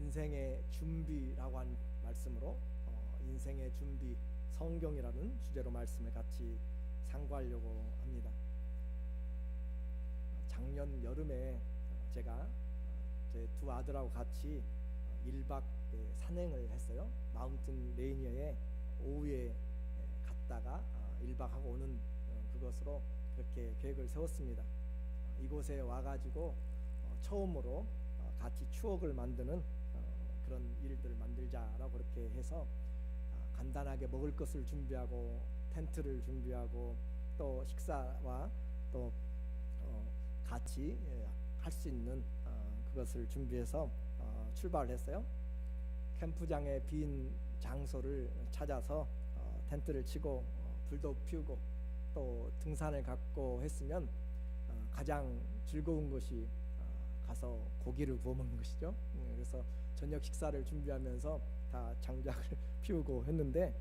인생의 준비라고 한 말씀으로 인생의 준비 성경이라는 주제로 말씀을 같이 상고하려고 합니다. 작년 여름에 제가 제 두 아들하고 같이 1박 산행을 했어요. 마운틴 레이니어에 오후에 갔다가 1박하고 오는 그것으로 그렇게 계획을 세웠습니다. 이곳에 와가지고 처음으로 같이 추억을 만드는 그런 일들을 만들자라고 그렇게 해서 간단하게 먹을 것을 준비하고 텐트를 준비하고 또 식사와 또 같이 할 수 있는 그것을 준비해서 출발을 했어요. 캠프장에 빈 장소를 찾아서 텐트를 치고 불도 피우고 또 등산을 갖고 했으면 가장 즐거운 것이 가서 고기를 구워 먹는 것이죠. 그래서 저녁 식사를 준비하면서 다 장작을 피우고 했는데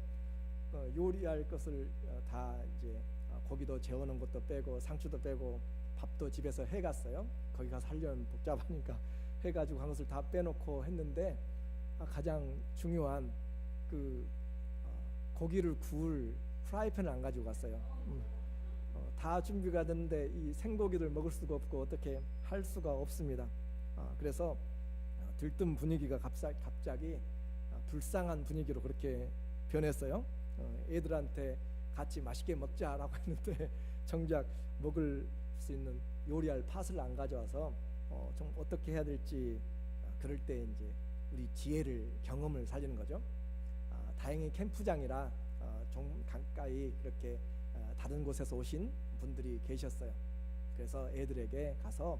요리할 것을 다 이제 고기도 재워놓은 것도 빼고 상추도 빼고 밥도 집에서 해갔어요. 거기 가서 하려면 복잡하니까 해가지고 한 것을 다 빼놓고 했는데 가장 중요한 그 고기를 구울 프라이팬을 안 가지고 갔어요. 다 준비가 됐는데 이 생고기를 먹을 수가 없고 어떻게 할 수가 없습니다. 그래서 들뜬 분위기가 갑자기 불쌍한 분위기로 그렇게 변했어요. 애들한테 같이 맛있게 먹자라고 했는데 정작 먹을 수 있는 요리할 팥을 안 가져와서 좀 어떻게 해야 될지 그럴 때 이제 우리 지혜를 경험을 살리는 거죠. 다행히 캠프장이라 좀 가까이 그렇게 다른 곳에서 오신 분들이 계셨어요. 그래서 애들에게 가서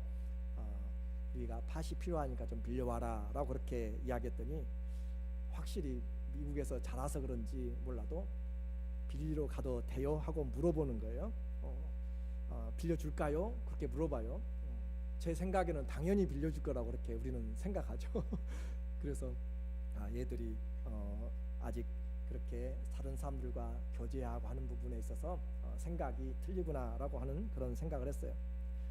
우리가 팥이 필요하니까 좀 빌려와라 라고 그렇게 이야기했더니 확실히 미국에서 자라서 그런지 몰라도 빌리러 가도 돼요? 하고 물어보는 거예요. 빌려줄까요? 그렇게 물어봐요. 제 생각에는 당연히 빌려줄 거라고 그렇게 우리는 생각하죠. 그래서 얘들이 아직 그렇게 다른 사람들과 교제하고 하는 부분에 있어서 생각이 틀리구나 라고 하는 그런 생각을 했어요.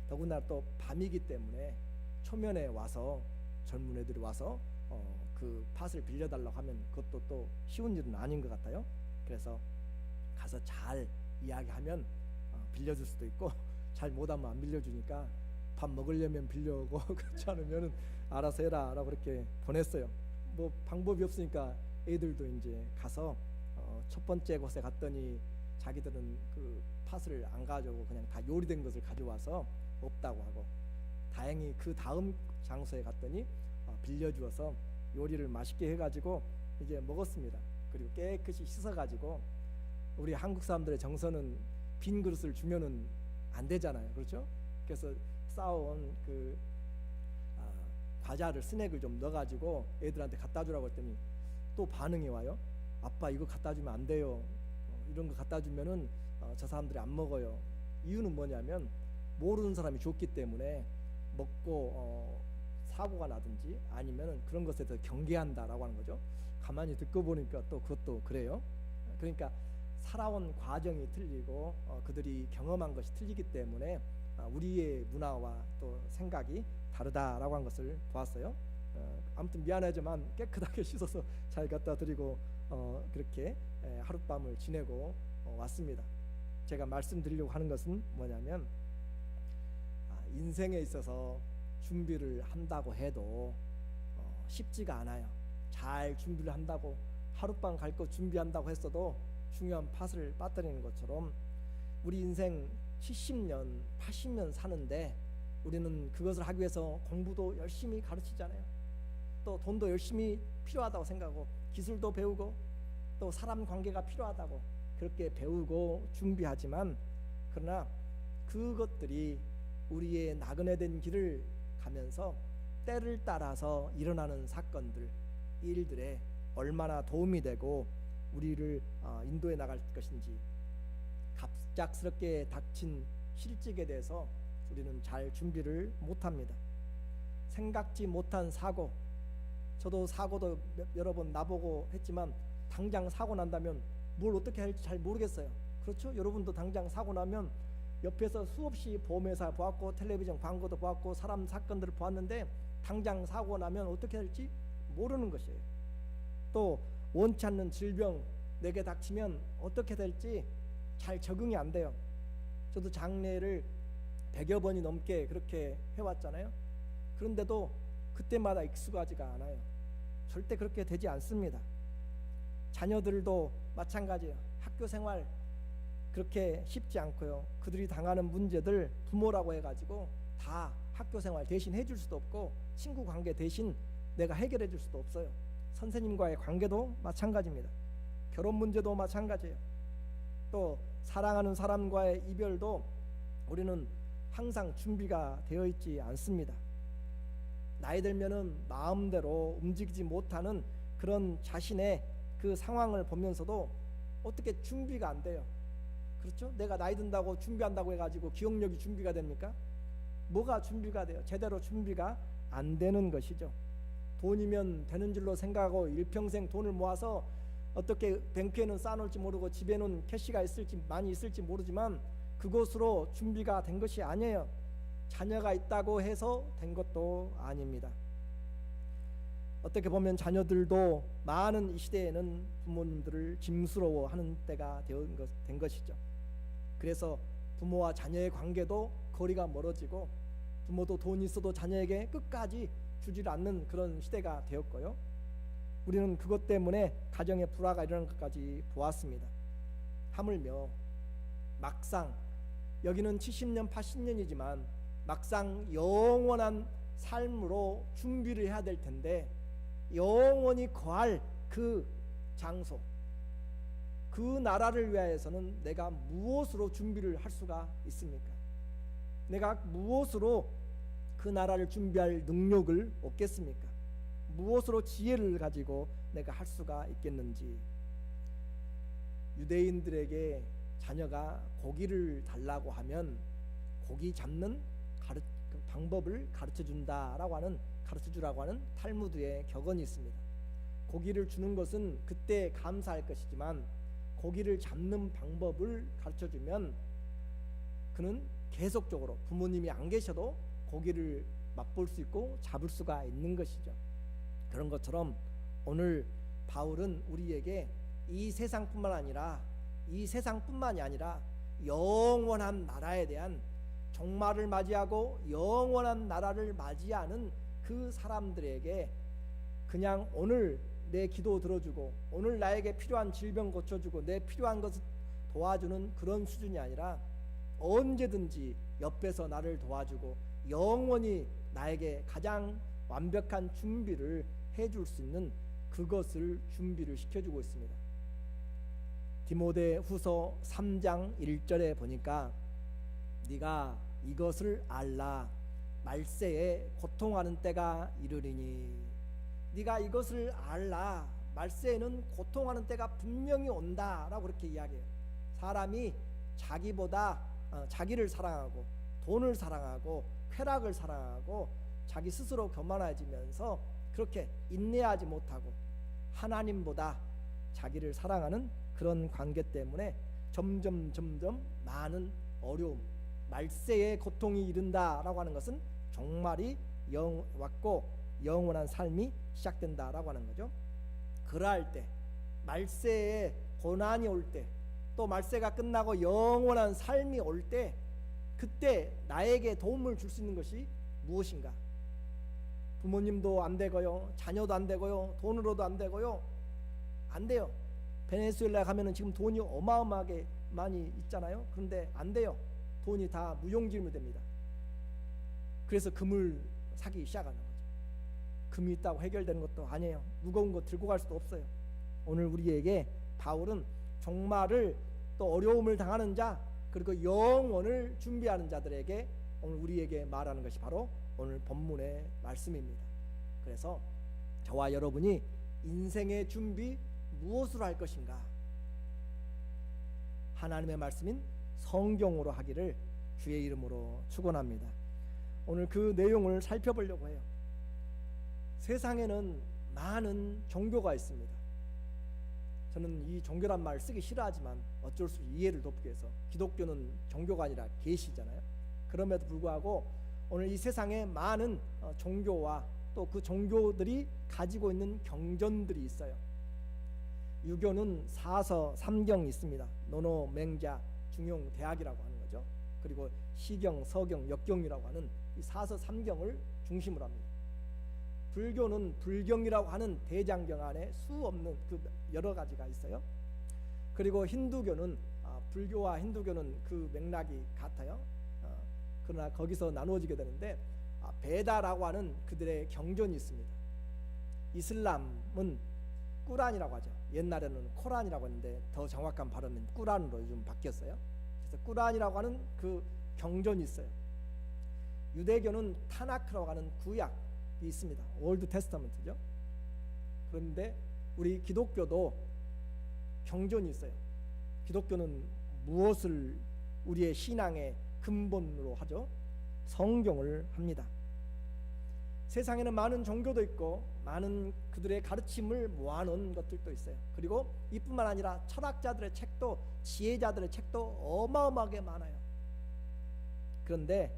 더군다나 또 밤이기 때문에 초면에 와서 젊은 애들이 와서 그 팥을 빌려달라고 하면 그것도 또 쉬운 일은 아닌 것 같아요. 그래서 가서 잘 이야기하면 빌려줄 수도 있고 잘 못하면 안 빌려주니까 밥 먹으려면 빌려오고 그렇지 않으면 알아서 해라 라고 그렇게 보냈어요. 뭐 방법이 없으니까 애들도 이제 가서 첫 번째 곳에 갔더니 자기들은 그 팥을 안 가져오고 그냥 다 요리된 것을 가져와서 없다고 하고, 다행히 그 다음 장소에 갔더니 빌려주어서 요리를 맛있게 해가지고 이제 먹었습니다. 그리고 깨끗이 씻어가지고, 우리 한국 사람들의 정서는 빈 그릇을 주면은 안 되잖아요, 그렇죠? 그래서 싸온 그 과자를 스낵을 좀 넣어가지고 애들한테 갖다 주라고 했더니 또 반응이 와요. 아빠 이거 갖다 주면 안 돼요. 이런 거 갖다 주면은 저 사람들이 안 먹어요. 이유는 뭐냐면 모르는 사람이 줬기 때문에 먹고 사고가 나든지 아니면은 그런 것에 대해서 경계한다라고 하는 거죠. 가만히 듣고 보니까 또 그것도 그래요. 그러니까 살아온 과정이 틀리고 그들이 경험한 것이 틀리기 때문에 우리의 문화와 또 생각이 다르다라고 한 것을 보았어요. 아무튼 미안하지만 깨끗하게 씻어서 잘 갖다 드리고 그렇게 하룻밤을 지내고 왔습니다. 제가 말씀드리려고 하는 것은 뭐냐면 인생에 있어서 준비를 한다고 해도 쉽지가 않아요. 잘 준비를 한다고 하룻밤 갈 거 준비한다고 했어도 중요한 팥을 빠뜨리는 것처럼 우리 인생 70년, 80년 사는데 우리는 그것을 하기 위해서 공부도 열심히 가르치잖아요. 또 돈도 열심히 필요하다고 생각하고 기술도 배우고 또 사람 관계가 필요하다고 그렇게 배우고 준비하지만, 그러나 그것들이 우리의 나그네 된 길을 가면서 때를 따라서 일어나는 사건들, 일들에 얼마나 도움이 되고 우리를 인도해 나갈 것인지, 갑작스럽게 닥친 실직에 대해서 우리는 잘 준비를 못합니다. 생각지 못한 사고, 저도 사고도 여러 번 나보고 했지만 당장 사고 난다면 뭘 어떻게 할지 잘 모르겠어요. 그렇죠? 여러분도 당장 사고 나면 옆에서 수없이 보험회사 보았고 텔레비전 광고도 보았고 사람 사건들을 보았는데 당장 사고 나면 어떻게 할지 모르는 것이에요. 또 원치 않는 질병 내게 닥치면 어떻게 될지 잘 적응이 안 돼요. 저도 장례를 100여 번이 넘게 그렇게 해왔잖아요. 그런데도 그때마다 익숙하지가 않아요. 절대 그렇게 되지 않습니다. 자녀들도 마찬가지예요. 학교 생활 그렇게 쉽지 않고요. 그들이 당하는 문제들 부모라고 해가지고 다 학교 생활 대신 해줄 수도 없고, 친구 관계 대신 내가 해결해 줄 수도 없어요. 선생님과의 관계도 마찬가지입니다. 결혼 문제도 마찬가지예요. 또 사랑하는 사람과의 이별도 우리는 항상 준비가 되어 있지 않습니다. 나이 들면은 마음대로 움직이지 못하는 그런 자신의 그 상황을 보면서도 어떻게 준비가 안 돼요. 그렇죠? 내가 나이 든다고 준비한다고 해가지고 기억력이 준비가 됩니까? 뭐가 준비가 돼요? 제대로 준비가 안 되는 것이죠. 돈이면 되는 줄로 생각하고 일평생 돈을 모아서 어떻게 뱅크에는 쌓아놓을지 모르고 집에는 캐시가 있을지 많이 있을지 모르지만 그것으로 준비가 된 것이 아니에요. 자녀가 있다고 해서 된 것도 아닙니다. 어떻게 보면 자녀들도 많은 이 시대에는 부모님들을 짐스러워하는 때가 된 것이죠. 그래서 부모와 자녀의 관계도 거리가 멀어지고, 부모도 돈이 있어도 자녀에게 끝까지 주질 않는 그런 시대가 되었고요. 우리는 그것 때문에 가정의 불화가 일어나는 것까지 보았습니다. 하물며 막상 여기는 70년 80년이지만 막상 영원한 삶으로 준비를 해야 될 텐데, 영원히 거할 그 장소, 그 나라를 위하여서는 내가 무엇으로 준비를 할 수가 있습니까? 내가 무엇으로 그 나라를 준비할 능력을 얻겠습니까? 무엇으로 지혜를 가지고 내가 할 수가 있겠는지. 유대인들에게 자녀가 고기를 달라고 하면 고기 잡는 방법을 가르쳐주라고 하는 탈무드의 격언이 있습니다. 고기를 주는 것은 그때 감사할 것이지만 고기를 잡는 방법을 가르쳐주면 그는 계속적으로 부모님이 안 계셔도 고기를 맛볼 수 있고 잡을 수가 있는 것이죠. 그런 것처럼 오늘 바울은 우리에게 이 세상뿐만이 아니라 영원한 나라에 대한, 종말을 맞이하고 영원한 나라를 맞이하는 그 사람들에게 그냥 오늘 내 기도 들어주고 오늘 나에게 필요한 질병 고쳐주고 내 필요한 것을 도와주는 그런 수준이 아니라 언제든지 옆에서 나를 도와주고 영원히 나에게 가장 완벽한 준비를 해줄 수 있는 그것을 준비를 시켜주고 있습니다. 디모데후서 3장 1절에 보니까 네가 이것을 알라, 말세에 고통하는 때가 이르리니. 네가 이것을 알라, 말세에는 고통하는 때가 분명히 온다라고 그렇게 이야기해요. 사람이 자기를 사랑하고 돈을 사랑하고 쾌락을 사랑하고 자기 스스로 교만해지면서 그렇게 인내하지 못하고 하나님보다 자기를 사랑하는 그런 관계 때문에 점점 많은 어려움, 말세의 고통이 이른다라고 하는 것은 종말이 왔고 영원한 삶이 시작된다라고 하는 거죠. 그러할 때, 말세에 고난이 올 때, 또 말세가 끝나고 영원한 삶이 올 때, 그때 나에게 도움을 줄 수 있는 것이 무엇인가? 부모님도 안 되고요, 자녀도 안 되고요, 돈으로도 안 되고요, 안 돼요. 베네수엘라 가면은 지금 돈이 어마어마하게 많이 있잖아요. 그런데 안 돼요. 돈이 다 무용지물 됩니다. 그래서 금을 사기 시작하는 거죠. 금이 있다고 해결되는 것도 아니에요. 무거운 거 들고 갈 수도 없어요. 오늘 우리에게 바울은 종말을 또 어려움을 당하는 자, 그리고 영원을 준비하는 자들에게 오늘 우리에게 말하는 것이 바로 오늘 본문의 말씀입니다. 그래서 저와 여러분이 인생의 준비 무엇으로 할 것인가? 하나님의 말씀인 성경으로 하기를 주의 이름으로 축원합니다. 오늘 그 내용을 살펴보려고 해요. 세상에는 많은 종교가 있습니다. 저는 이 종교란 말 쓰기 싫어하지만 어쩔 수 없이 이해를 돕기 위해서, 기독교는 종교가 아니라 계시잖아요. 그럼에도 불구하고 오늘 이 세상에 많은 종교와 또 그 종교들이 가지고 있는 경전들이 있어요. 유교는 사서, 삼경이 있습니다. 논어, 맹자, 중용, 대학이라고 하는 거죠. 그리고 시경, 서경, 역경이라고 하는 이 사서, 삼경을 중심으로 합니다. 불교는 불경이라고 하는 대장경 안에 수 없는 그 여러 가지가 있어요. 그리고 힌두교는 불교와 힌두교는 그 맥락이 같아요. 그러나 거기서 나누어지게 되는데 베다라고 하는 그들의 경전이 있습니다. 이슬람은 꾸란이라고 하죠. 옛날에는 코란이라고 했는데 더 정확한 발음은 꾸란으로 요즘 바뀌었어요. 그래서 꾸란이라고 하는 그 경전이 있어요. 유대교는 타나크라고 하는 구약이 있습니다. 올드 테스터먼트죠. 그런데 우리 기독교도 경전이 있어요. 기독교는 무엇을 우리의 신앙의 근본으로 하죠? 성경을 합니다. 세상에는 많은 종교도 있고 많은 그들의 가르침을 모아놓은 것들도 있어요. 그리고 이뿐만 아니라 철학자들의 책도, 지혜자들의 책도 어마어마하게 많아요. 그런데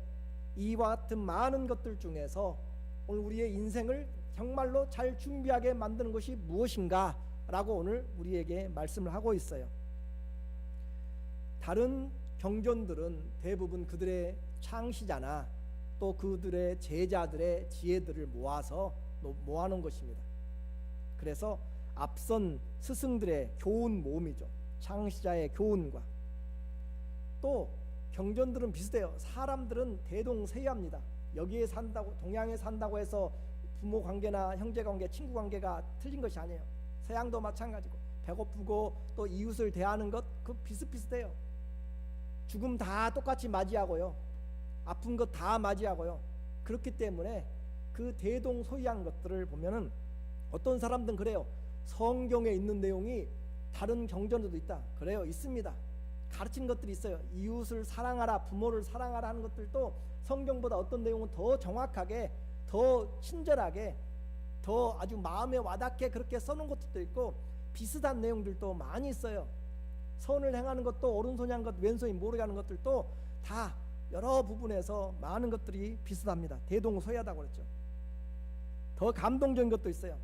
이와 같은 많은 것들 중에서 오늘 우리의 인생을 정말로 잘 준비하게 만드는 것이 무엇인가 라고 오늘 우리에게 말씀을 하고 있어요. 다른 경전들은 대부분 그들의 창시자나 또 그들의 제자들의 지혜들을 모아놓은 것입니다. 그래서 앞선 스승들의 교훈 모음이죠. 창시자의 교훈과 또 경전들은 비슷해요. 사람들은 대동소이합니다. 여기에 산다고, 동양에 산다고 해서 부모 관계나 형제 관계, 친구 관계가 틀린 것이 아니에요. 서양도 마찬가지고 배고프고 또 이웃을 대하는 것 그 비슷비슷해요. 죽음 다 똑같이 맞이하고요. 아픈 것 다 맞이하고요. 그렇기 때문에 그 대동소이한 것들을 보면은 어떤 사람들은 그래요. 성경에 있는 내용이 다른 경전에도 있다. 그래요. 있습니다. 가르치는 것들이 있어요. 이웃을 사랑하라, 부모를 사랑하라 하는 것들도 성경보다 어떤 내용은 더 정확하게, 더 친절하게, 더 아주 마음에 와닿게 그렇게 써놓은 것들도 있고 비슷한 내용들도 많이 있어요. 선을 행하는 것도 오른손이 한 것 왼손이 모르게 하는 것들도 다 여러 부분에서 많은 것들이 비슷합니다. 대동소이하다고 그랬죠. 더 감동적인 것도 있어요.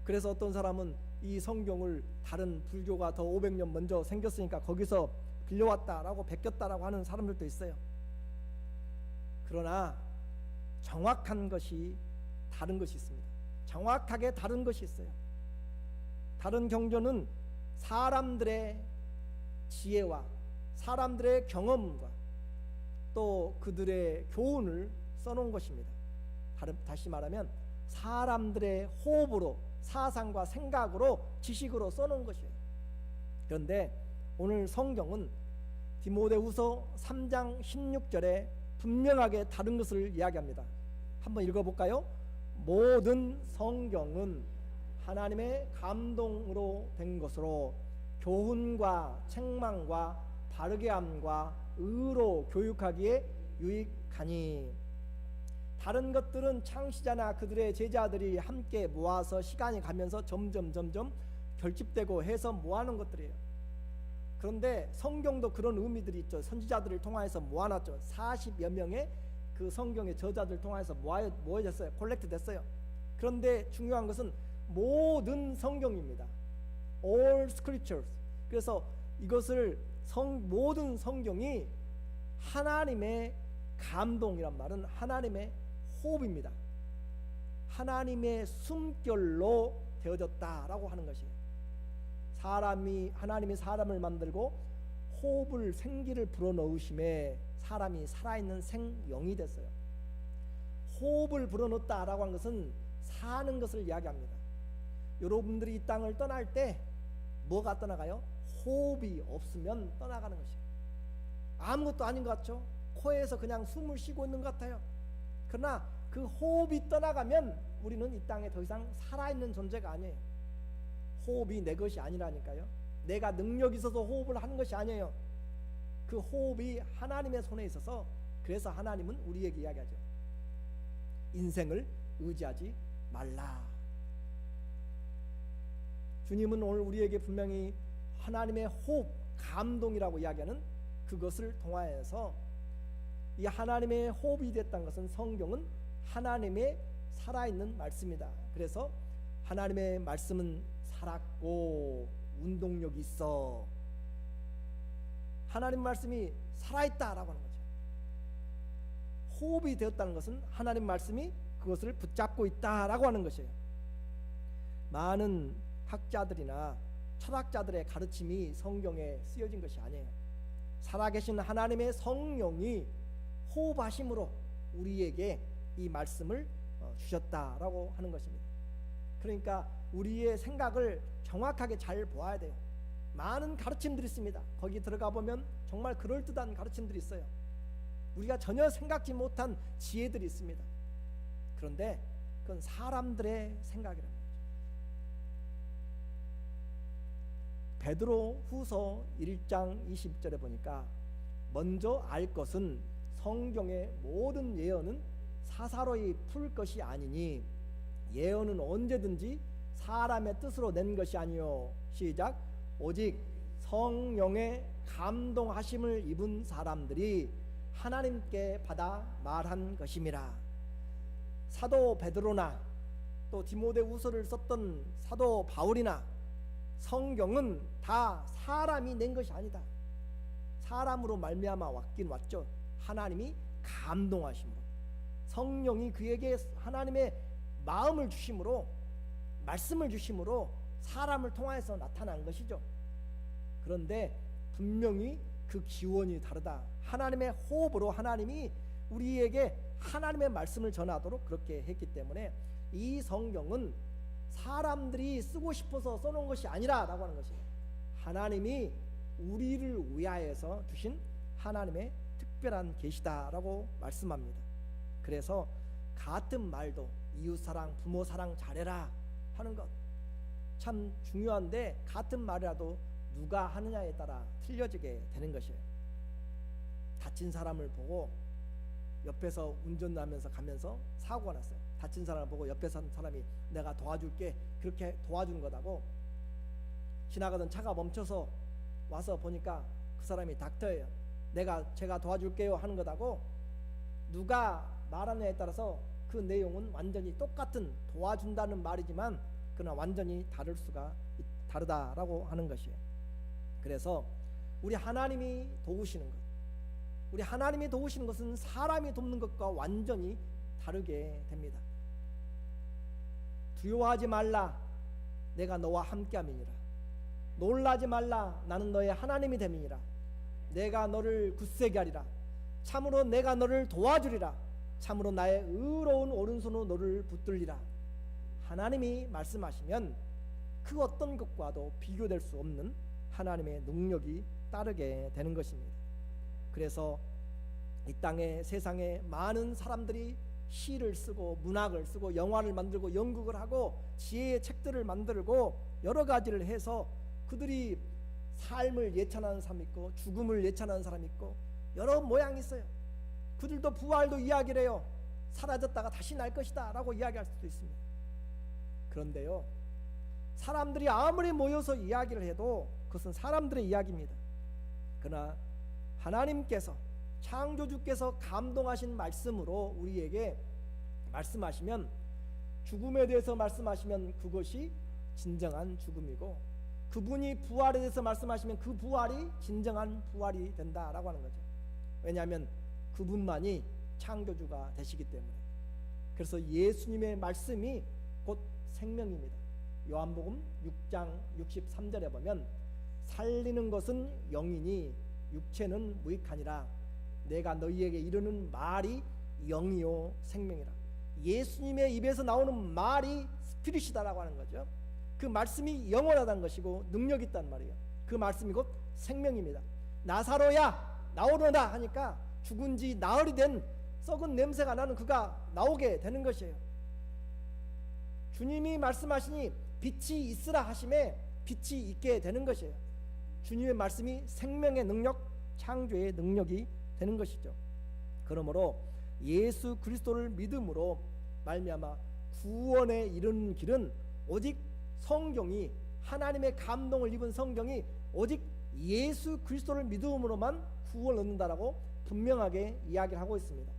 그래서 어떤 사람은 이 성경을 다른 불교가 더 500년 먼저 생겼으니까 거기서 빌려왔다라고 베꼈다라고 하는 사람들도 있어요. 그러나 정확한 것이 다른 것이 있습니다. 정확하게 다른 것이 있어요. 다른 경전은 사람들의 지혜와 사람들의 경험과 또 그들의 교훈을 써놓은 것입니다. 다시 말하면 사람들의 호흡으로, 사상과 생각으로, 지식으로 써놓은 것이에요. 그런데 오늘 성경은 디모데후서 3장 16절에 분명하게 다른 것을 이야기합니다. 한번 읽어볼까요? 모든 성경은 하나님의 감동으로 된 것으로 교훈과 책망과 바르게 함과 의로 교육하기에 유익하니. 다른 것들은 창시자나 그들의 제자들이 함께 모아서 시간이 가면서 점점 결집되고 해서 모아놓은 것들이에요. 그런데 성경도 그런 의미들이 있죠. 선지자들을 통해서 모아놨죠. 40여 명의 그 성경의 저자들 통해서 모여졌어요. 콜렉트 됐어요. 그런데 중요한 것은 모든 성경입니다. All scriptures. 그래서 이것을 모든 성경이 하나님의 감동이란 말은 하나님의 호흡입니다. 하나님의 숨결로 되어졌다라고 하는 것이에요. 하나님이 사람을 만들고 호흡을, 생기를 불어넣으심에 사람이 살아있는 생영이 됐어요. 호흡을 불어넣었다라고 하는 것은 사는 것을 이야기합니다. 여러분들이 이 땅을 떠날 때 뭐가 떠나가요? 호흡이 없으면 떠나가는 것이에요. 아무것도 아닌 것 같죠? 코에서 그냥 숨을 쉬고 있는 것 같아요. 그러나 그 호흡이 떠나가면 우리는 이 땅에 더 이상 살아있는 존재가 아니에요. 호흡이 내 것이 아니라니까요. 내가 능력이 있어서 호흡을 하는 것이 아니에요. 그 호흡이 하나님의 손에 있어서, 그래서 하나님은 우리에게 이야기하죠. 인생을 의지하지 말라. 주님은 오늘 우리에게 분명히 하나님의 호흡, 감동이라고 이야기하는 그것을 통하여서 이 하나님의 호흡이 됐다는 것은 성경은 하나님의 살아있는 말씀이다. 그래서 하나님의 말씀은 살았고 운동력이 있어. 하나님 말씀이 살아있다라고 하는 거죠. 호흡이 되었다는 것은 하나님 말씀이 그것을 붙잡고 있다라고 하는 것이에요. 많은 학자들이나 철학자들의 가르침이 성경에 쓰여진 것이 아니에요. 살아계신 하나님의 성령이 호흡하심으로 우리에게 이 말씀을 주셨다라고 하는 것입니다. 그러니까 우리의 생각을 정확하게 잘 보아야 돼요. 많은 가르침들이 있습니다. 거기 들어가 보면 정말 그럴듯한 가르침들이 있어요. 우리가 전혀 생각지 못한 지혜들이 있습니다. 그런데 그건 사람들의 생각이라는 거죠. 베드로 후서 1장 20절에 보니까 먼저 알 것은 성경의 모든 예언은 사사로이 풀 것이 아니니 예언은 언제든지 사람의 뜻으로 낸 것이 아니요. 시작. 오직 성령의 감동하심을 입은 사람들이 하나님께 받아 말한 것임이라. 사도 베드로나 또 디모데후서를 썼던 사도 바울이나 성경은 다 사람이 낸 것이 아니다. 사람으로 말미암아 왔긴 왔죠. 하나님이 감동하심으로 성령이 그에게 하나님의 마음을 주심으로 말씀을 주심으로 사람을 통하여서 나타난 것이죠. 그런데 분명히 그 기원이 다르다. 하나님의 호흡으로 하나님이 우리에게 하나님의 말씀을 전하도록 그렇게 했기 때문에 이 성경은 사람들이 쓰고 싶어서 써놓은 것이 아니라라고 하는 것이에요. 하나님이 우리를 위하여서 주신 하나님의 특별한 계시다라고 말씀합니다. 그래서 같은 말도 이웃사랑, 부모사랑 잘해라 하는 것 참 중요한데 같은 말이라도 누가 하느냐에 따라 틀려지게 되는 것이에요. 다친 사람을 보고 옆에서 운전하면서 가면서 사고가 났어요. 다친 사람을 보고 옆에 산 사람이 내가 도와줄게 그렇게 도와주는 것하고 지나가던 차가 멈춰서 와서 보니까 그 사람이 닥터예요. 제가 도와줄게요 하는 것하고 누가 말하느냐에 따라서 그 내용은 완전히 똑같은 도와준다는 말이지만 그러나 완전히 다르다라고 하는 것이에요. 그래서 우리 하나님이 도우시는 것, 우리 하나님이 도우시는 것은 사람이 돕는 것과 완전히 다르게 됩니다. 두려워하지 말라, 내가 너와 함께함이니라. 놀라지 말라, 나는 너의 하나님이 됨이니라. 내가 너를 굳세게 하리라. 참으로 내가 너를 도와주리라. 참으로 나의 의로운 오른손으로 너를 붙들리라. 하나님이 말씀하시면 그 어떤 것과도 비교될 수 없는 하나님의 능력이 따르게 되는 것입니다. 그래서 이 땅에 세상에 많은 사람들이 시를 쓰고 문학을 쓰고 영화를 만들고 연극을 하고 지혜의 책들을 만들고 여러 가지를 해서 그들이 삶을 예찬하는 사람이 있고 죽음을 예찬하는 사람이 있고 여러 모양이 있어요. 그들도 부활도 이야기를 해요. 사라졌다가 다시 날 것이다 라고 이야기할 수도 있습니다. 그런데요, 사람들이 아무리 모여서 이야기를 해도 그것은 사람들의 이야기입니다. 그러나 하나님께서 창조주께서 감동하신 말씀으로 우리에게 말씀하시면, 죽음에 대해서 말씀하시면 그것이 진정한 죽음이고, 그분이 부활에 대해서 말씀하시면 그 부활이 진정한 부활이 된다라고 하는 거죠. 왜냐하면 그분만이 창조주가 되시기 때문에. 그래서 예수님의 말씀이 곧 생명입니다. 요한복음 6장 63절에 보면 살리는 것은 영이니 육체는 무익하니라. 내가 너희에게 이르는 말이 영이요 생명이라. 예수님의 입에서 나오는 말이 스피릿이다라고 하는 거죠. 그 말씀이 영원하다는 것이고 능력이 있단 말이에요. 그 말씀이 곧 생명입니다. 나사로야 나오너라 하니까 죽은 지 나흘이 된 썩은 냄새가 나는 그가 나오게 되는 것이에요. 주님이 말씀하시니 빛이 있으라 하심에 빛이 있게 되는 것이에요. 주님의 말씀이 생명의 능력, 창조의 능력이 되는 것이죠. 그러므로 예수 그리스도를 믿음으로 말미암아 구원에 이르는 길은 오직 성경이, 하나님의 감동을 입은 성경이 오직 예수 그리스도를 믿음으로만 구원을 얻는다라고 분명하게 이야기를 하고 있습니다.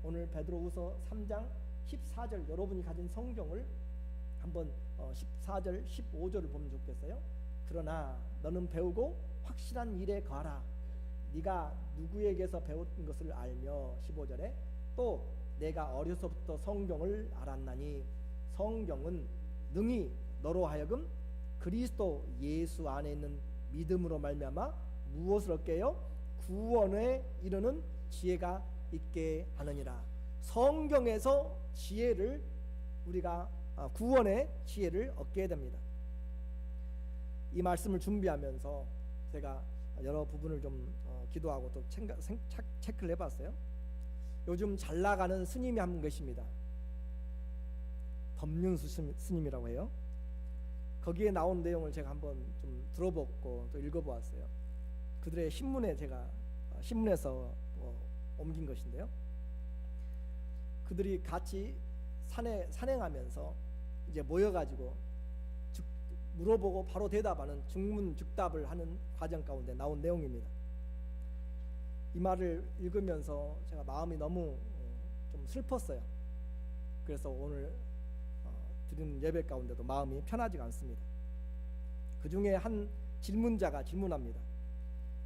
오늘 베드로후서 3장 14절 여러분이 가진 성경을 한번 14절 15절을 보면 좋겠어요. 그러나 너는 배우고 확실한 일에 거하라. 네가 누구에게서 배운 것을 알며 15절에 또 내가 어려서부터 성경을 알았나니 성경은 능히 너로 하여금 그리스도 예수 안에 있는 믿음으로 말미암아 무엇을 얻게요? 구원에 이르는 지혜가 있게 하느니라. 성경에서 지혜를 우리가 구원의 지혜를 얻게 됩니다. 이 말씀을 준비하면서 제가 여러 부분을 좀 기도하고 또 체크를 해봤어요. 요즘 잘 나가는 스님이 한 분 계십니다. 법륜수 스님이라고 해요. 거기에 나온 내용을 제가 한번 좀 들어보고 또 읽어보았어요. 그들의 신문에 제가 신문에서 옮긴 것인데요. 그들이 같이 산행하면서 이제 모여가지고 물어보고 바로 대답하는 즉문즉답을 하는 과정 가운데 나온 내용입니다. 이 말을 읽으면서 제가 마음이 너무 좀 슬펐어요. 그래서 오늘 드리는 예배 가운데도 마음이 편하지가 않습니다. 그 중에 한 질문자가 질문합니다.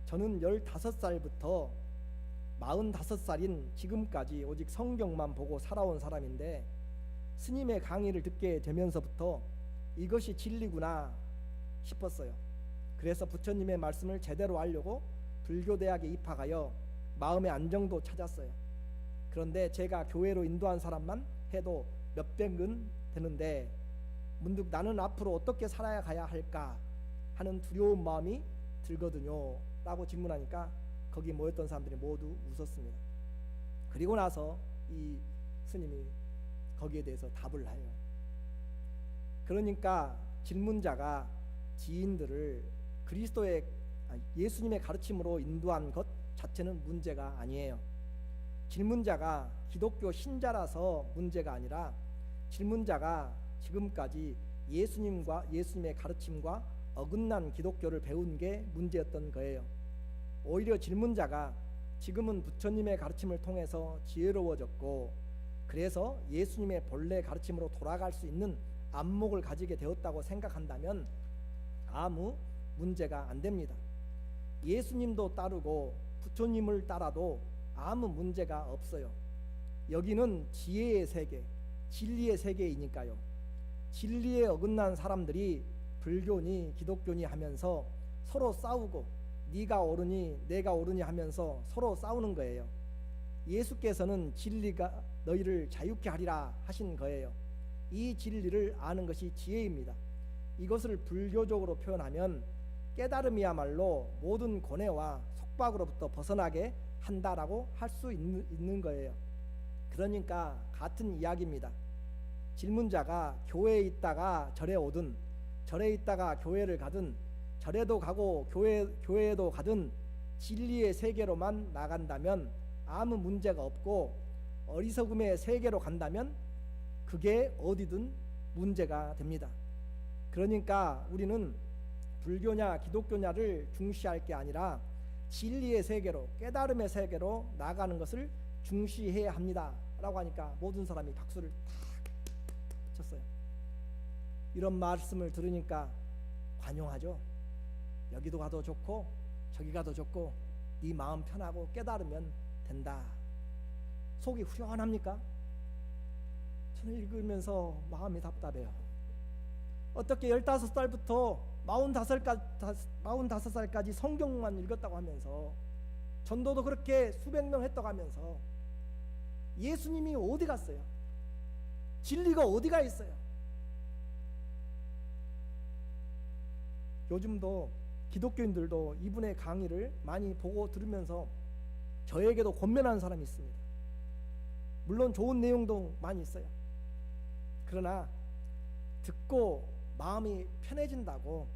저는 15살부터 45살인 지금까지 오직 성경만 보고 살아온 사람인데 스님의 강의를 듣게 되면서부터 이것이 진리구나 싶었어요. 그래서 부처님의 말씀을 제대로 하려고 불교대학에 입학하여 마음의 안정도 찾았어요. 그런데 제가 교회로 인도한 사람만 해도 몇백은 되는데 문득 나는 앞으로 어떻게 살아야 가야 할까 하는 두려운 마음이 들거든요 라고 질문하니까 거기 모였던 사람들이 모두 웃었습니다. 그리고 나서 이 스님이 거기에 대해서 답을 해요. 그러니까 질문자가 지인들을 그리스도의 예수님의 가르침으로 인도한 것 자체는 문제가 아니에요. 질문자가 기독교 신자라서 문제가 아니라 질문자가 지금까지 예수님의 가르침과 어긋난 기독교를 배운 게 문제였던 거예요. 오히려 질문자가 지금은 부처님의 가르침을 통해서 지혜로워졌고 그래서 예수님의 본래 가르침으로 돌아갈 수 있는 안목을 가지게 되었다고 생각한다면 아무 문제가 안 됩니다. 예수님도 따르고 부처님을 따라도 아무 문제가 없어요. 여기는 지혜의 세계, 진리의 세계이니까요. 진리에 어긋난 사람들이 불교니 기독교니 하면서 서로 싸우고 네가 옳으니 내가 옳으니 하면서 서로 싸우는 거예요. 예수께서는 진리가 너희를 자유케 하리라 하신 거예요. 이 진리를 아는 것이 지혜입니다. 이것을 불교적으로 표현하면 깨달음이야말로 모든 고뇌와 속박으로부터 벗어나게 한다라고 할 수 있는 거예요. 그러니까 같은 이야기입니다. 질문자가 교회에 있다가 절에 오든 절에 있다가 교회를 가든 절에도 가고 교회에도 가든 진리의 세계로만 나간다면 아무 문제가 없고 어리석음의 세계로 간다면 그게 어디든 문제가 됩니다. 그러니까 우리는 불교냐 기독교냐를 중시할 게 아니라 진리의 세계로 깨달음의 세계로 나가는 것을 중시해야 합니다 라고 하니까 모든 사람이 박수를 탁 쳤어요. 이런 말씀을 들으니까 관용하죠. 여기도 가도 좋고 저기 가도 좋고 네 마음 편하고 깨달으면 된다. 속이 후련합니까? 저는 읽으면서 마음이 답답해요. 어떻게 15살부터 45살까지 성경만 읽었다고 하면서 전도도 그렇게 수백 명 했다고 하면서 예수님이 어디 갔어요? 진리가 어디가 있어요? 요즘도 기독교인들도 이분의 강의를 많이 보고 들으면서 저에게도 권면하는 사람이 있습니다. 물론 좋은 내용도 많이 있어요. 그러나 듣고 마음이 편해진다고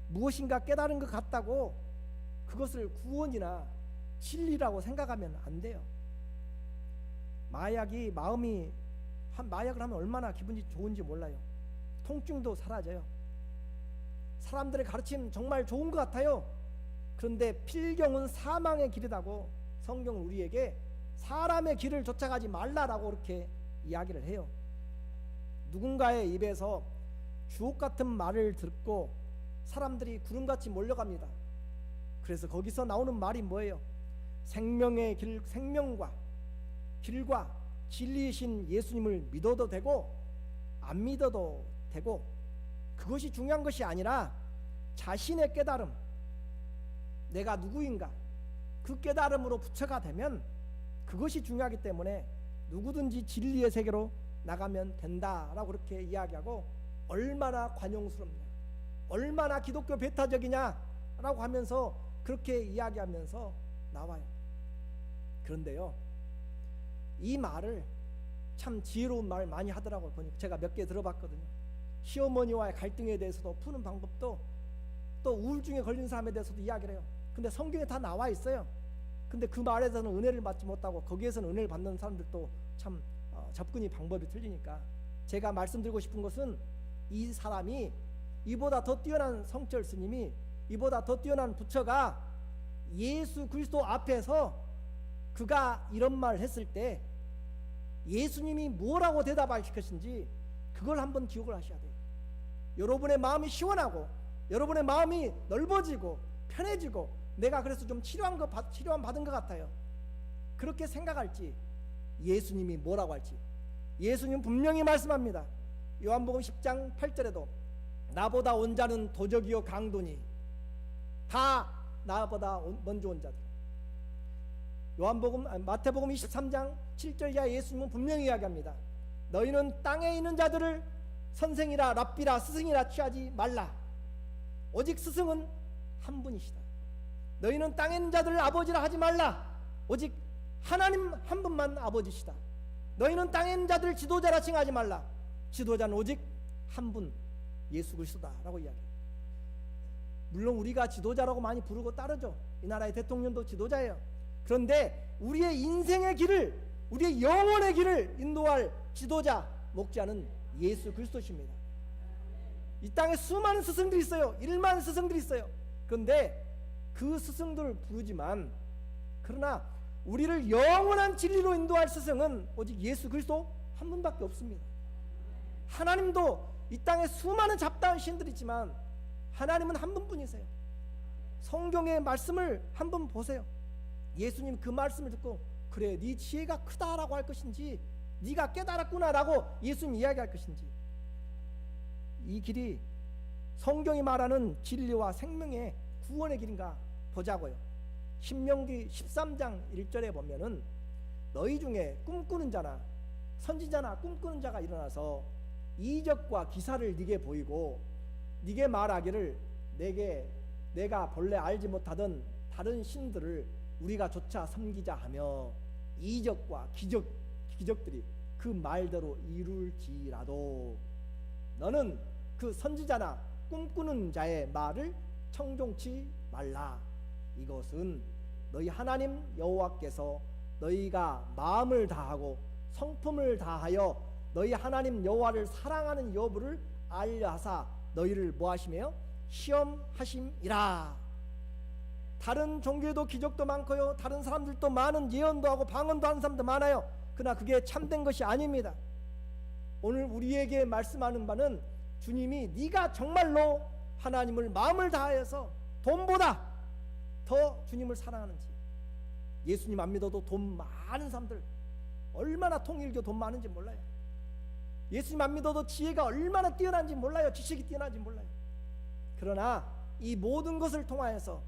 무엇인가 깨달은 것 같다고 그것을 구원이나 진리라고 생각하면 안 돼요. 마약을 하면 얼마나 기분이 좋은지 몰라요. 통증도 사라져요. 사람들의 가르침 정말 좋은 것 같아요. 그런데 필경은 사망의 길이라고 성경은 우리에게 사람의 길을 쫓아가지 말라라고 이렇게 이야기를 해요. 누군가의 입에서 주옥 같은 말을 듣고 사람들이 구름같이 몰려갑니다. 그래서 거기서 나오는 말이 뭐예요? 생명의 길, 생명과 길과 진리이신 예수님을 믿어도 되고 안 믿어도 되고, 그것이 중요한 것이 아니라 자신의 깨달음, 내가 누구인가, 그 깨달음으로 부처가 되면 그것이 중요하기 때문에 누구든지 진리의 세계로 나가면 된다라고 그렇게 이야기하고, 얼마나 관용스럽냐, 얼마나 기독교 배타적이냐라고 하면서 그렇게 이야기하면서 나와요. 그런데요, 이 말을 참 지혜로운 말 많이 하더라고요. 보니까 제가 몇 개 들어봤거든요. 시어머니와의 갈등에 대해서도 푸는 방법도, 또 우울증에 걸린 사람에 대해서도 이야기를 해요. 근데 성경에 다 나와 있어요. 근데 그 말에서는 은혜를 받지 못하고 거기에서는 은혜를 받는 사람들도 참 접근이 방법이 틀리니까, 제가 말씀드리고 싶은 것은 이 사람이, 이보다 더 뛰어난 성철 스님이, 이보다 더 뛰어난 부처가 예수 그리스도 앞에서 그가 이런 말을 했을 때 예수님이 뭐라고 대답하실 것인지 그걸 한번 기억을 하셔야 돼요. 여러분의 마음이 시원하고 여러분의 마음이 넓어지고 편해지고, 내가 그래서 좀 치료한 받은 것 같아요. 그렇게 생각할지, 예수님이 뭐라고 할지. 예수님 분명히 말씀합니다. 요한복음 10장 8절에도 나보다 온 자는 도적이요 강도니, 다 나보다 먼저 온 자들. 마태복음 23장 7절 이하 예수님은 분명히 이야기합니다. 너희는 땅에 있는 자들을 선생이라 랍비라 스승이라 취하지 말라. 오직 스승은 한 분이시다. 너희는 땅에 있는 자들을 아버지라 하지 말라. 오직 하나님 한 분만 아버지시다. 너희는 땅에 있는 자들을 지도자라 칭하지 말라. 지도자는 오직 한 분, 예수 그리스도다라고 이야기해요. 물론 우리가 지도자라고 많이 부르고 따르죠. 이 나라의 대통령도 지도자예요. 그런데 우리의 인생의 길을, 우리의 영혼의 길을 인도할 지도자, 목자는 예수 그리스도십니다. 이 땅에 수많은 스승들이 있어요. 1만 스승들이 있어요. 그런데 그 스승들을 부르지만, 그러나 우리를 영원한 진리로 인도할 스승은 오직 예수 그리스도 한 분밖에 없습니다. 하나님도 이 땅에 수많은 잡다한 신들이 있지만 하나님은 한 분뿐이세요. 성경의 말씀을 한번 보세요. 예수님 그 말씀을 듣고, 그래 네 지혜가 크다라고 할 것인지, 네가 깨달았구나라고 예수님 이야기할 것인지, 이 길이 성경이 말하는 진리와 생명의 구원의 길인가 보자고요. 신명기 13장 1절에 보면은 너희 중에 꿈꾸는 자나 선지자나 꿈꾸는 자가 일어나서 이적과 기사를 네게 보이고 네게 말하기를 내가 본래 알지 못하던 다른 신들을 우리가 조차 섬기자 하며, 이적과 기적들이 그 말대로 이룰지라도 너는 그 선지자나 꿈꾸는 자의 말을 청종치 말라. 이것은 너희 하나님 여호와께서 너희가 마음을 다하고 성품을 다하여 너희 하나님 여호와를 사랑하는 여부를 알려하사 너희를 뭐하시며 시험하심이라. 다른 종교에도 기적도 많고요, 다른 사람들도 많은 예언도 하고 방언도 하는 사람도 많아요. 그러나 그게 참된 것이 아닙니다. 오늘 우리에게 말씀하는 바는 주님이 네가 정말로 하나님을 마음을 다해서 돈보다 더 주님을 사랑하는지. 예수님 안 믿어도 돈 많은 사람들, 얼마나 통일교 돈 많은지 몰라요. 예수님 안 믿어도 지혜가 얼마나 뛰어난지 몰라요. 지식이 뛰어난지 몰라요. 그러나 이 모든 것을 통하여서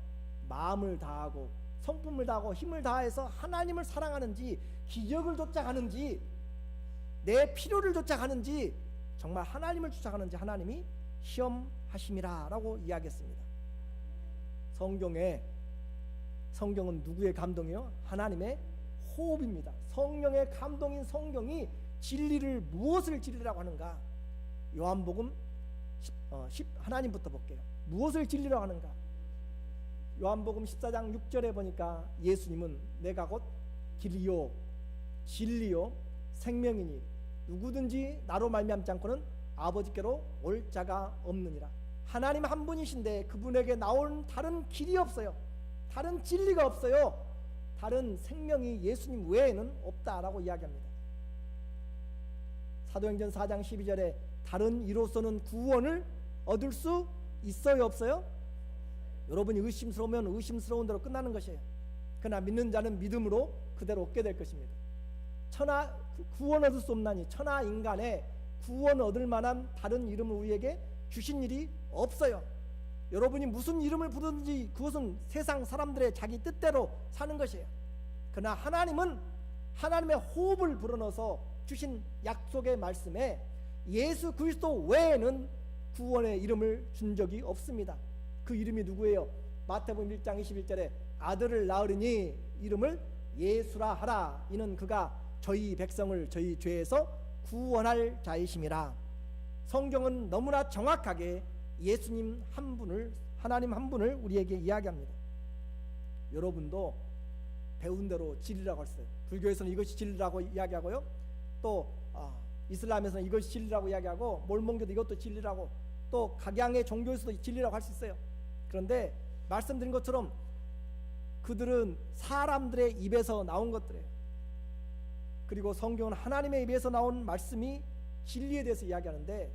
마음을 다하고 성품을 다하고 힘을 다해서 하나님을 사랑하는지, 기적을 쫓아가는지, 내 필요를 쫓아가는지, 정말 하나님을 쫓아가는지 하나님이 시험하심이라 라고 이야기했습니다. 성경은 누구의 감동이요? 하나님의 호흡입니다. 성령의 감동인 성경이 진리를, 무엇을 진리라고 하는가? 요한복음 10 하나님부터 볼게요. 무엇을 진리라고 하는가? 요한복음 14장 6절에 보니까 예수님은 내가 곧 길이요 진리요 생명이니 누구든지 나로 말미암지 않고는 아버지께로 올 자가 없느니라. 하나님 한 분이신데 그분에게 나온 다른 길이 없어요. 다른 진리가 없어요. 다른 생명이 예수님 외에는 없다라고 이야기합니다. 사도행전 4장 12절에 다른 이로서는 구원을 얻을 수 있어요, 없어요? 여러분이 의심스러우면 의심스러운 대로 끝나는 것이에요. 그러나 믿는 자는 믿음으로 그대로 얻게 될 것입니다. 구원 얻을 수 없나니 천하 인간에 구원 얻을 만한 다른 이름을 우리에게 주신 일이 없어요. 여러분이 무슨 이름을 부르든지 그것은 세상 사람들의 자기 뜻대로 사는 것이에요. 그러나 하나님은 하나님의 호흡을 불어넣어서 주신 약속의 말씀에 예수 그리스도 외에는 구원의 이름을 준 적이 없습니다. 그 이름이 누구예요? 마태복음 1장 21절에 아들을 낳으리니 이름을 예수라 하라. 이는 그가 저희 백성을 저희 죄에서 구원할 자이심이라. 성경은 너무나 정확하게 예수님 한 분을, 하나님 한 분을 우리에게 이야기합니다. 여러분도 배운 대로 진리라고 했어요. 불교에서는 이것이 진리라고 이야기하고요. 또 이슬람에서는 이것이 진리라고 이야기하고, 몰몬교도 이것도 진리라고, 또 각양의 종교에서도 진리라고 할 수 있어요. 그런데 말씀드린 것처럼 그들은 사람들의 입에서 나온 것들이에요. 그리고 성경은 하나님의 입에서 나온 말씀이 진리에 대해서 이야기하는데,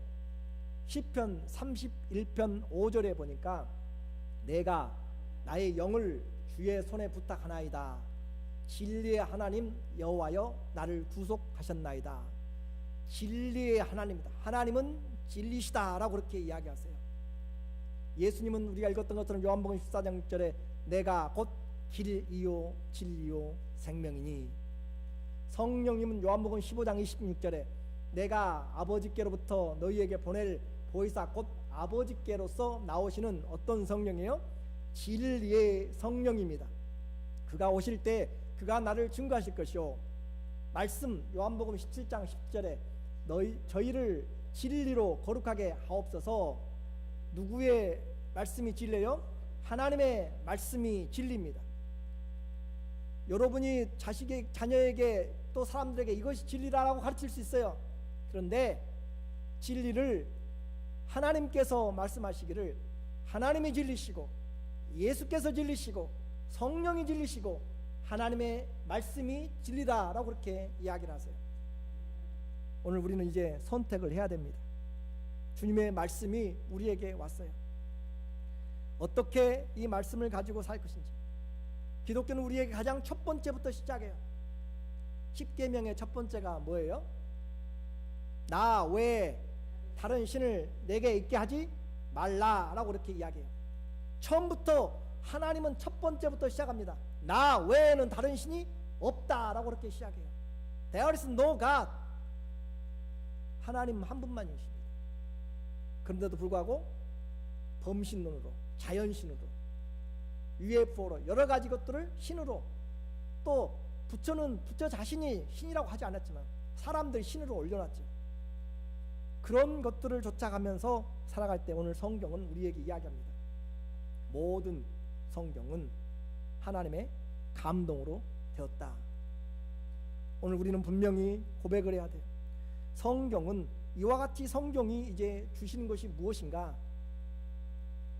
시편 31편 5절에 보니까 내가 나의 영을 주의 손에 부탁하나이다. 진리의 하나님 여호와여 나를 구속하셨나이다. 진리의 하나님이다. 하나님은 진리시다라고 그렇게 이야기하세요. 예수님은 우리가 읽었던 것처럼 요한복음 14장 6절에 내가 곧 길이요 진리요 생명이니, 성령님은 요한복음 15장 26절에 내가 아버지께로부터 너희에게 보낼 보혜사 곧 아버지께로서 나오시는 어떤 성령이에요? 진리의 성령입니다. 그가 오실 때 그가 나를 증거하실 것이요, 말씀 요한복음 17장 10절에 저희를 진리로 거룩하게 하옵소서. 누구의 말씀이 진리예요? 하나님의 말씀이 진리입니다. 여러분이 자녀에게 또 사람들에게 이것이 진리라고 가르칠 수 있어요. 그런데 진리를 하나님께서 말씀하시기를 하나님이 진리시고 예수께서 진리시고 성령이 진리시고 하나님의 말씀이 진리다라고 그렇게 이야기를 하세요. 오늘 우리는 이제 선택을 해야 됩니다. 주님의 말씀이 우리에게 왔어요. 어떻게 이 말씀을 가지고 살 것인지. 기독교는 우리에게 가장 첫 번째부터 시작해요. 10계명의 첫 번째가 뭐예요? 나 외에 다른 신을 내게 있게 하지 말라라고 그렇게 이야기해요. 처음부터 하나님은 첫 번째부터 시작합니다. 나 외에는 다른 신이 없다라고 그렇게 시작해요. There is no God. 하나님 한 분만이십니다. 그런데도 불구하고 범신론으로, 자연신으로, UFO로 여러 가지 것들을 신으로, 또 부처는 부처 자신이 신이라고 하지 않았지만 사람들이 신으로 올려놨죠. 그런 것들을 쫓아가면서 살아갈 때 오늘 성경은 우리에게 이야기합니다. 모든 성경은 하나님의 감동으로 되었다. 오늘 우리는 분명히 고백을 해야 돼요. 성경은 이와 같이 성경이 이제 주시는 것이 무엇인가?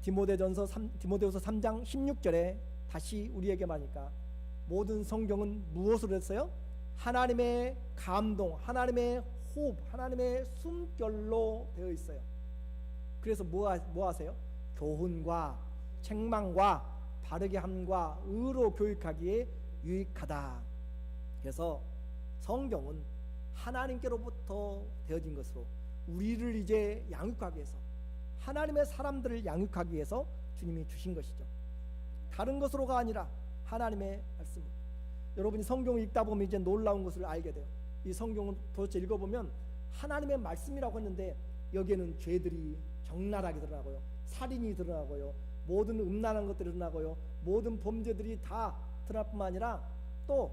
디모데후서 3장 16절에 다시 우리에게 말하니까 모든 성경은 무엇으로 됐어요? 하나님의 감동, 하나님의 호흡, 하나님의 숨결로 되어 있어요. 그래서 뭐 하세요? 교훈과 책망과 바르게 함과 의로 교육하기에 유익하다. 그래서 성경은 하나님께로부터 되어진 것으로 우리를 이제 양육하기 위해서, 하나님의 사람들을 양육하기 위해서 주님이 주신 것이죠. 다른 것으로가 아니라 하나님의 말씀. 여러분이 성경을 읽다 보면 이제 놀라운 것을 알게 돼요. 이 성경은 도대체 읽어보면 하나님의 말씀이라고 했는데 여기에는 죄들이 적나라하게 드러나고요, 살인이 드러나고요, 모든 음란한 것들이 드러나고요, 모든 범죄들이 다 드러날 뿐만 아니라 또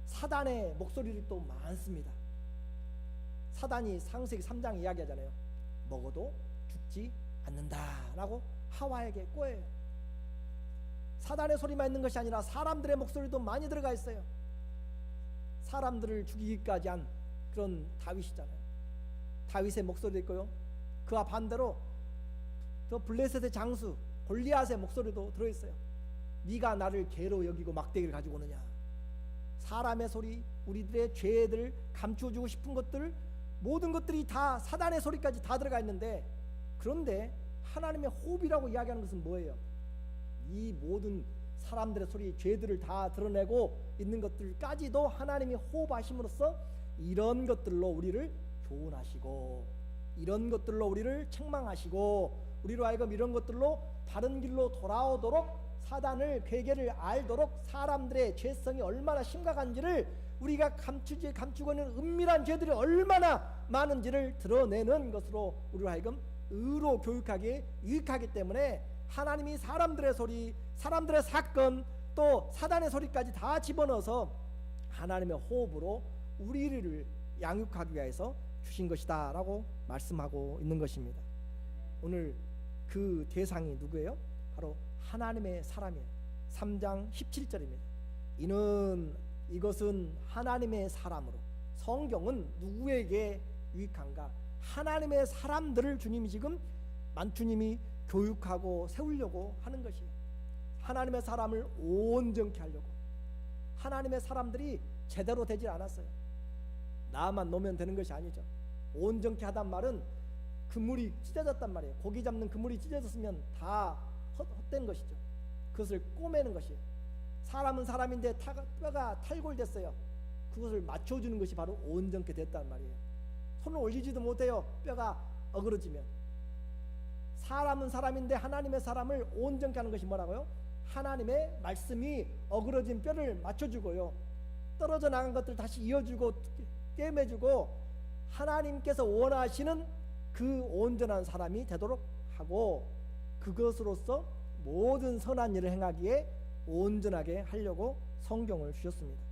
사단의 목소리들이 또 많습니다. 사단이 창세기 3장 이야기하잖아요. 먹어도 죽지 않는다라고 하와에게 꼬여요. 사단의 소리만 있는 것이 아니라 사람들의 목소리도 많이 들어가 있어요. 사람들을 죽이기까지 한 그런 다윗이잖아요. 다윗의 목소리도 있고요, 그와 반대로 저 블레셋의 장수 골리앗의 목소리도 들어있어요. 네가 나를 개로 여기고 막대기를 가지고 오느냐. 사람의 소리, 우리들의 죄를 감추어주고 싶은 것들을 모든 것들이 다 사단의 소리까지 다 들어가 있는데, 그런데 하나님의 호흡이라고 이야기하는 것은 뭐예요? 이 모든 사람들의 소리, 죄들을 다 드러내고 있는 것들까지도 하나님이 호흡하심으로써 이런 것들로 우리를 교훈하시고, 이런 것들로 우리를 책망하시고, 우리로 하여금 이런 것들로 바른 길로 돌아오도록, 사단을 괴계를 알도록, 사람들의 죄성이 얼마나 심각한지를, 우리가 감추고 있는 은밀한 죄들이 얼마나 많은지를 드러내는 것으로 우리로 하여금 의로 교육하기에 유익하기 때문에, 하나님이 사람들의 소리, 사람들의 사건, 또 사단의 소리까지 다 집어넣어서 하나님의 호흡으로 우리를 양육하기 위해서 주신 것이다 라고 말씀하고 있는 것입니다. 오늘 그 대상이 누구예요? 바로 하나님의 사람이에요. 3장 17절입니다. 이것은 하나님의 사람으로. 성경은 누구에게 유익한가? 하나님의 사람들을 주님이 지금 주님이 교육하고 세우려고 하는 것이에요. 하나님의 사람을 온전케 하려고. 하나님의 사람들이 제대로 되질 않았어요. 나만 놓으면 되는 것이 아니죠. 온전케 하단 말은 그물이 찢어졌단 말이에요. 고기 잡는 그물이 찢어졌으면 다 헛된 것이죠. 그것을 꼬매는 것이에요. 사람은 사람인데 뼈가 탈골됐어요. 그것을 맞춰주는 것이 바로 온전케 됐단 말이에요. 손을 올리지도 못해요. 뼈가 어그러지면. 사람은 사람인데 하나님의 사람을 온전케 하는 것이 뭐라고요? 하나님의 말씀이 어그러진 뼈를 맞춰주고요, 떨어져 나간 것들 다시 이어주고 꿰매주고, 하나님께서 원하시는 그 온전한 사람이 되도록 하고, 그것으로서 모든 선한 일을 행하기에 온전하게 하려고 성경을 주셨습니다.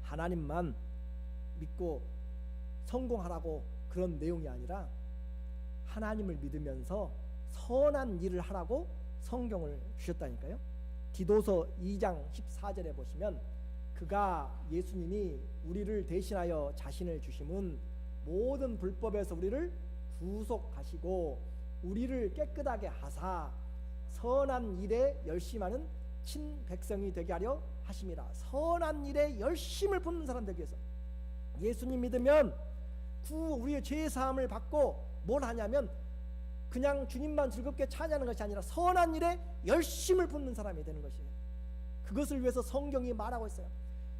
하나님만 믿고 성공하라고 그런 내용이 아니라, 하나님을 믿으면서 선한 일을 하라고 성경을 주셨다니까요. 디도서 2장 14절에 보시면, 그가 예수님이 우리를 대신하여 자신을 주심은 모든 불법에서 우리를 구속하시고 우리를 깨끗하게 하사 선한 일에 열심하는 친백성이 되게 하려 하심이라. 선한 일에 열심을 붓는 사람 되기 위해서. 예수님 믿으면 우리의 죄 사함을 받고 뭘 하냐면, 그냥 주님만 즐겁게 찬양하는 것이 아니라 선한 일에 열심을 붓는 사람이 되는 것이에요. 그것을 위해서 성경이 말하고 있어요.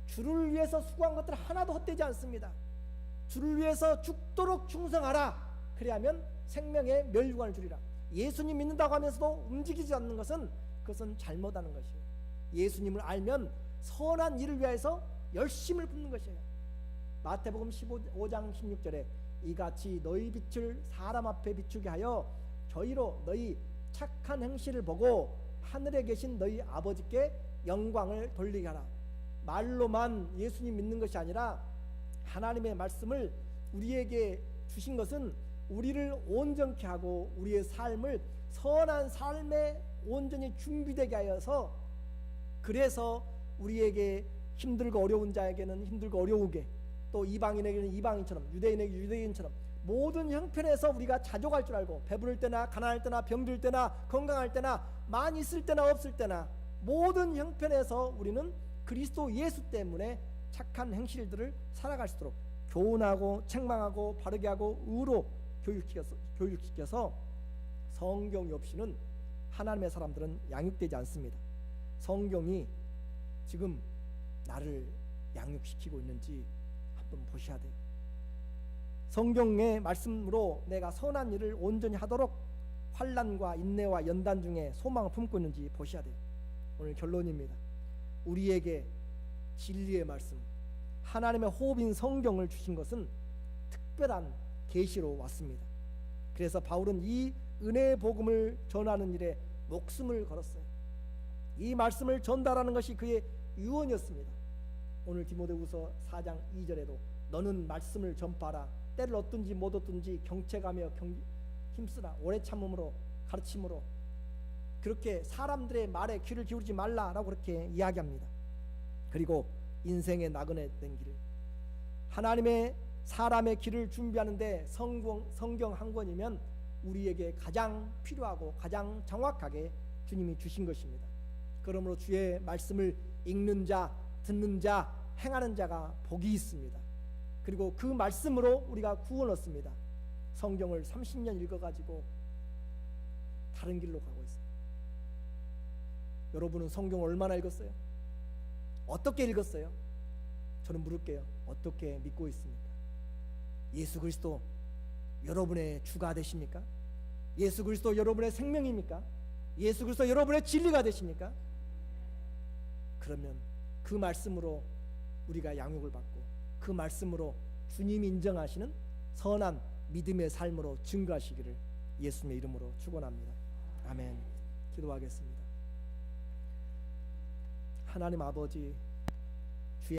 주를 위해서 수고한 것들 하나도 헛되지 않습니다. 주를 위해서 죽도록 충성하라. 그래야면 생명의 멸류관을 주리라. 예수님 믿는다고 하면서도 움직이지 않는 것은, 그것은 잘못하는 것이에요. 예수님을 알면 선한 일을 위해서 열심을 붓는 것이에요. 마태복음 15장 16절에 이같이 너희 빛을 사람 앞에 비추게 하여 저희로 너희 착한 행실을 보고 하늘에 계신 너희 아버지께 영광을 돌리게 하라. 말로만 예수님 믿는 것이 아니라, 하나님의 말씀을 우리에게 주신 것은 우리를 온전케 하고 우리의 삶을 선한 삶에 온전히 준비되게 하여서, 그래서 우리에게 힘들고 어려운 자에게는 힘들고 어려우게, 또 이방인에게는 이방인처럼, 유대인에게 유대인처럼 모든 형편에서 우리가 자족할 줄 알고, 배부를 때나 가난할 때나 병들 때나 건강할 때나 많이 있을 때나 없을 때나 모든 형편에서 우리는 그리스도 예수 때문에 착한 행실들을 살아갈 수 있도록 교훈하고 책망하고 바르게 하고 의로 교육시켜서 성경이 없이는 하나님의 사람들은 양육되지 않습니다. 성경이 지금 나를 양육시키고 있는지 한번 보셔야 돼요. 성경의 말씀으로 내가 선한 일을 온전히 하도록 환난과 인내와 연단 중에 소망을 품고 있는지 보셔야 돼요. 오늘 결론입니다. 우리에게 진리의 말씀, 하나님의 호흡인 성경을 주신 것은 특별한 계시로 왔습니다. 그래서 바울은 이 은혜의 복음을 전하는 일에 목숨을 걸었어요. 이 말씀을 전달하는 것이 그의 유언이었습니다. 오늘 디모데후서 4장 2절에도 너는 말씀을 전파하라. 때를 얻든지 못 얻든지 경책하며 힘쓰라. 오래 참음으로 가르침으로. 그렇게 사람들의 말에 귀를 기울이지 말라라고 그렇게 이야기합니다. 그리고 인생의 나그네 된 길을, 하나님의 사람의 길을 준비하는데 성경 한 권이면 우리에게 가장 필요하고 가장 정확하게 주님이 주신 것입니다. 그러므로 주의 말씀을 읽는 자, 듣는 자, 행하는 자가 복이 있습니다. 그리고 그 말씀으로 우리가 구원 얻습니다. 성경을 30년 읽어가지고 다른 길로 가고 있습니다. 여러분은 성경을 얼마나 읽었어요? 어떻게 읽었어요? 저는 물을게요. 어떻게 믿고 있습니까? 예수 그리스도 여러분의 주가 되십니까? 예수 그리스도 여러분의 생명입니까? 예수 그리스도 여러분의 진리가 되십니까? 그러면 그 말씀으로 우리가 양육을 받고 그 말씀으로 주님이 인정하시는 선한 믿음의 삶으로 증거하시기를 예수님의 이름으로 축원합니다. 아멘. 기도하겠습니다. 하나님 아버지,